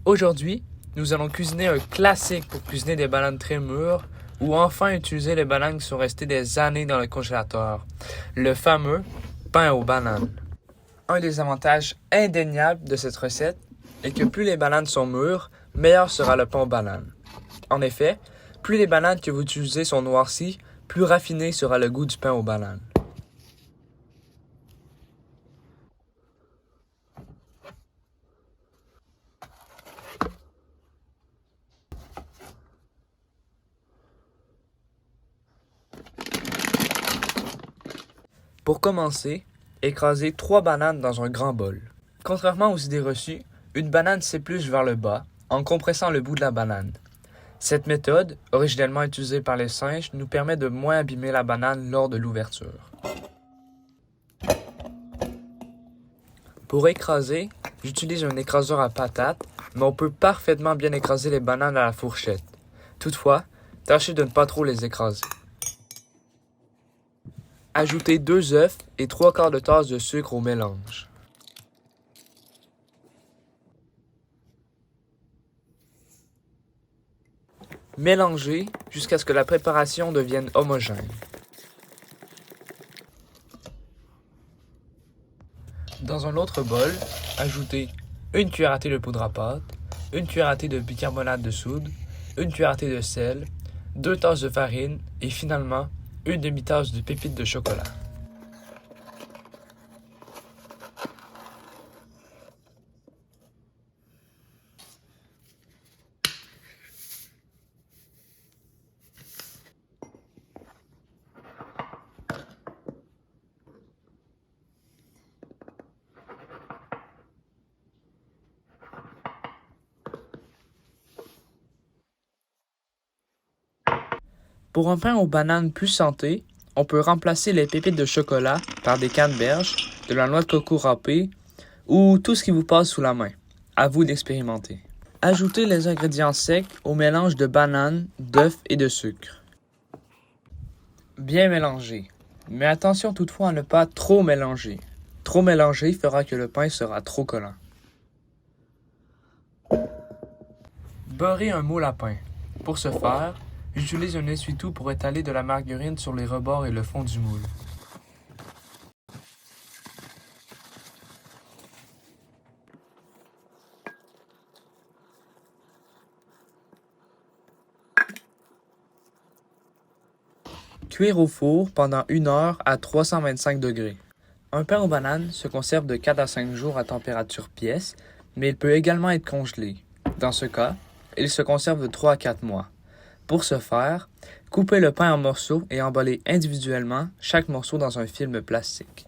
Aujourd'hui, nous allons cuisiner un classique pour cuisiner des bananes très mûres ou enfin utiliser les bananes qui sont restées des années dans le congélateur, le fameux pain aux bananes. Un des avantages indéniables de cette recette est que plus les bananes sont mûres, meilleur sera le pain aux bananes. En effet, plus les bananes que vous utilisez sont noircies, plus raffiné sera le goût du pain aux bananes. Pour commencer, écrasez 3 bananes dans un grand bol. Contrairement aux idées reçues, une banane s'épluche vers le bas en compressant le bout de la banane. Cette méthode, originellement utilisée par les singes, nous permet de moins abîmer la banane lors de l'ouverture. Pour écraser, j'utilise un écraseur à patates, mais on peut parfaitement bien écraser les bananes à la fourchette. Toutefois, tâchez de ne pas trop les écraser. Ajoutez 2 œufs et 3/4 de tasse de sucre au mélange. Mélangez jusqu'à ce que la préparation devienne homogène. Dans un autre bol, ajoutez 1 cuillère à thé de poudre à pâte, 1 cuillère à thé de bicarbonate de soude, 1 cuillère à thé de sel, 2 tasses de farine et finalement 1 demi-tasse de pépites de chocolat. Pour un pain aux bananes plus santé, on peut remplacer les pépites de chocolat par des canneberges, de la noix de coco râpée ou tout ce qui vous passe sous la main. À vous d'expérimenter. Ajoutez les ingrédients secs au mélange de bananes, d'œufs et de sucre. Bien mélanger. Mais attention toutefois à ne pas trop mélanger. Trop mélanger fera que le pain sera trop collant. Beurrez un moule à pain. Pour ce faire, j'utilise un essuie-tout pour étaler de la margarine sur les rebords et le fond du moule. Cuire au four pendant 1 heure à 325 degrés. Un pain aux bananes se conserve de 4 à 5 jours à température pièce, mais il peut également être congelé. Dans ce cas, il se conserve de 3 à 4 mois. Pour ce faire, coupez le pain en morceaux et emballez individuellement chaque morceau dans un film plastique.